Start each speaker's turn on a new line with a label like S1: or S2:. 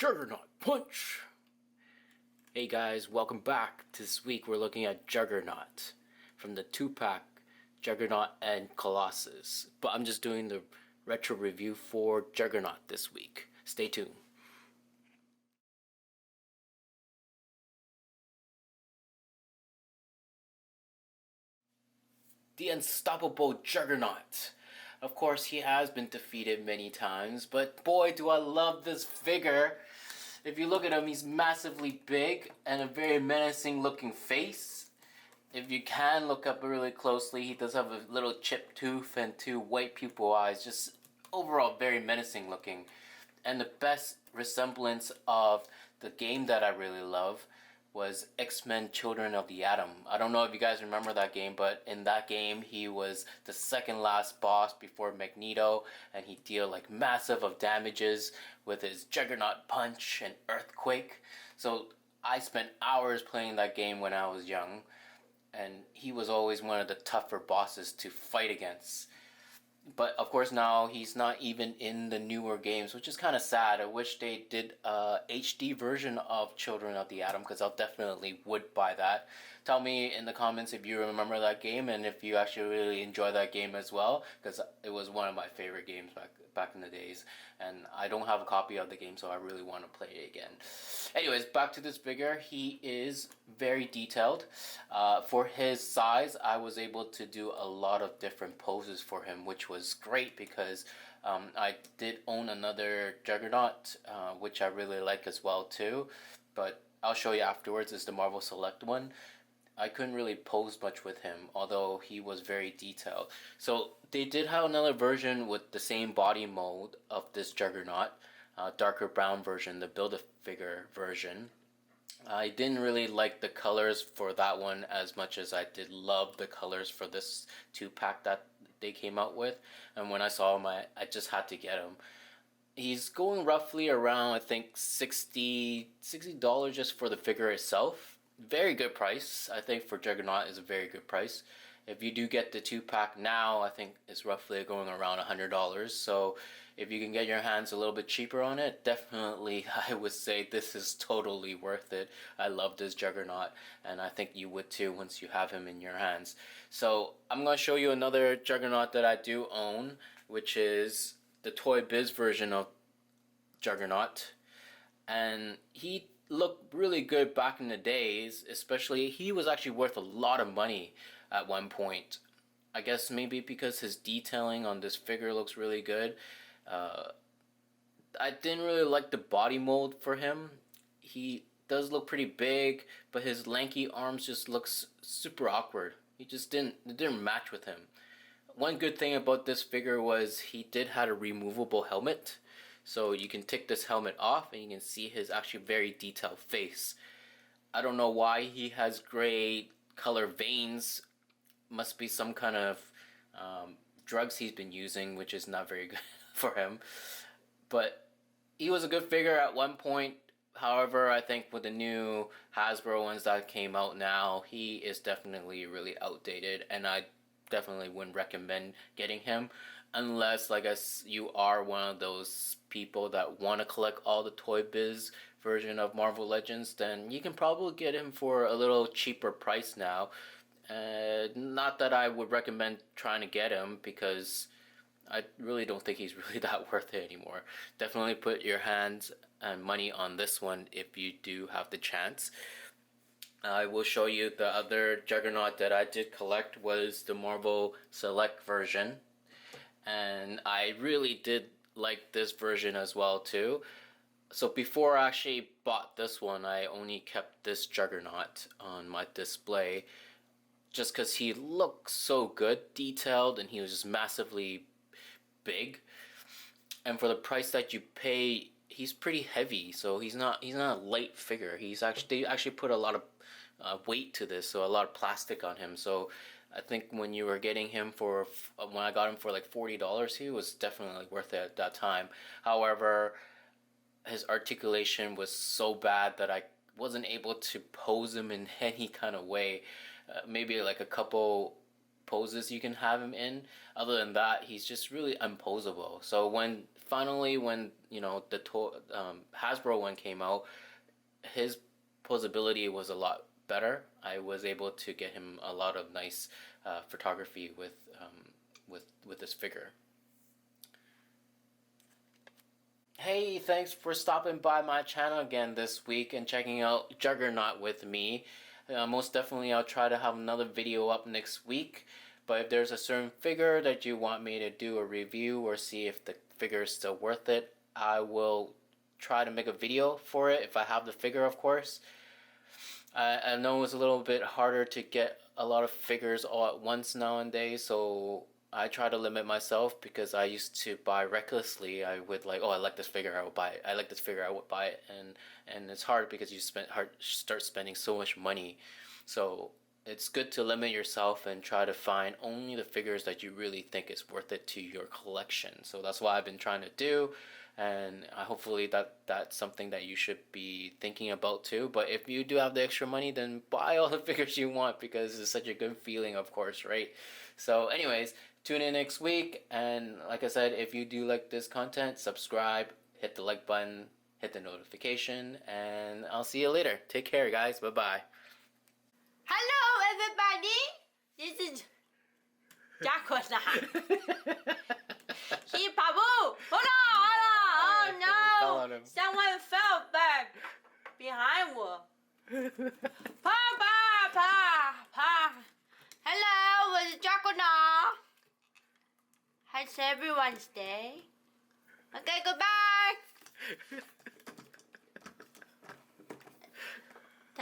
S1: Juggernaut Punch! Hey guys, welcome back. This week we're looking at Juggernaut from the 2-pack Juggernaut and Colossus. But I'm just doing the retro review for Juggernaut this week. Stay tuned. The unstoppable Juggernaut. Of course, he has been defeated many times, but boy do I love this figure. If you look at him, he's massively big and a very menacing looking face. If you can look up really closely, he does have a little chipped tooth and two white pupil eyes. Just overall very menacing looking. And the best resemblance of the game that I really love was Xmen Children of the Atom. I don't know if you guys remember that game, but in that game he was the second last boss before Magneto, and he deal like massive of damages with his Juggernaut Punch and Earthquake. So I spent hours playing that game when I was young, and he was always one of the tougher bosses to fight against. But of course now he's not even in the newer games, which is kind of sad. I wish they did a HD version of Children of the Atom, because I'll definitely would buy that. Tell me in the comments if you remember that game and if you actually really enjoy that game as well, because it was one of my favorite games back in the days, and I don't have a copy of the game, so I really want to play it again. Anyways, back to this figure. He is very detailed. For his size, I was able to do a lot of different poses for him, which was great because I did own another Juggernaut, which I really like as well too, but I'll show you afterwards. Is the Marvel Select one. I couldn't really pose much with him, although he was very detailed. So they did have another version with the same body mold of this Juggernaut, darker brown version, the Build-A-Figure version. I didn't really like the colors for that one as much as I did love the colors for this 2-pack that they came out with. And when I saw him, I just had to get him. He's going roughly around, I think, $60 just for the figure itself. Very good price. I think for Juggernaut is a very good price. If you do get the 2-pack now, I think it's roughly going around $100. So if you can get your hands a little bit cheaper on it, definitely I would say this is totally worth it. I love this Juggernaut, and I think you would too once you have him in your hands. So I'm going to show you another Juggernaut that I do own, which is the Toy Biz version of Juggernaut. And he looked really good back in the days, especially he was actually worth a lot of money at one point. I guess maybe because his detailing on this figure looks really good. I didn't really like the body mold for him. He does look pretty big, but his lanky arms just looks super awkward. It didn't match with him. One good thing about this figure was he did have a removable helmet. So you can take this helmet off and you can see his actually very detailed face. I don't know why he has gray color veins. Must be some kind of drugs he's been using, which is not very good for him. But he was a good figure at one point. However, I think with the new Hasbro ones that came out now, he is definitely really outdated, and I definitely wouldn't recommend getting him unless, like, you are one of those people that want to collect all the Toy Biz version of Marvel Legends. Then you can probably get him for a little cheaper price now. Not that I would recommend trying to get him, because I really don't think he's really that worth it anymore. Definitely put your hands and money on this one if you do have the chance. I will show you the other Juggernaut that I did collect was the Marvel Select version, and I really did like this version as well too. So before I actually bought this one, I only kept this Juggernaut on my display just because he looked so good, detailed, and he was just massively big. And for the price that you pay, he's pretty heavy, so he's not a light figure. They actually put a lot of weight to this, so a lot of plastic on him. So I think when you were getting him when I got him for like $40, he was definitely worth it at that time. However, his articulation was so bad that I wasn't able to pose him in any kind of way. Maybe like a couple poses you can have him in. Other than that, he's just really unposable. So when finally, when the Hasbro one came out, his posability was a lot better. I was able to get him a lot of nice photography with this figure. Hey, thanks for stopping by my channel again this week and checking out Juggernaut with me. Most definitely I'll try to have another video up next week. But if there's a certain figure that you want me to do a review or see if the figure is still worth it, I will try to make a video for it if I have the figure, of course. I know it's a little bit harder to get a lot of figures all at once nowadays, so I try to limit myself because I used to buy recklessly. I would like, oh, I like this figure, I will buy it. I like this figure, I would buy it. And it's hard because you start spending so much money. So it's good to limit yourself and try to find only the figures that you really think is worth it to your collection. So that's what I've been trying to do, and hopefully that's something that you should be thinking about too. But if you do have the extra money, then buy all the figures you want because it's such a good feeling, of course, right? So anyways, tune in next week, and like I said, if you do like this content, subscribe, hit the like button, hit the notification, and I'll see you later. Take care, guys. Bye-bye.
S2: Hello, everybody. This is Juggernaut. He Babu. Hold on. Oh no! Someone fell back behind me. Pa. Hello, it's Juggernaut. How's everyone's day? Okay, goodbye.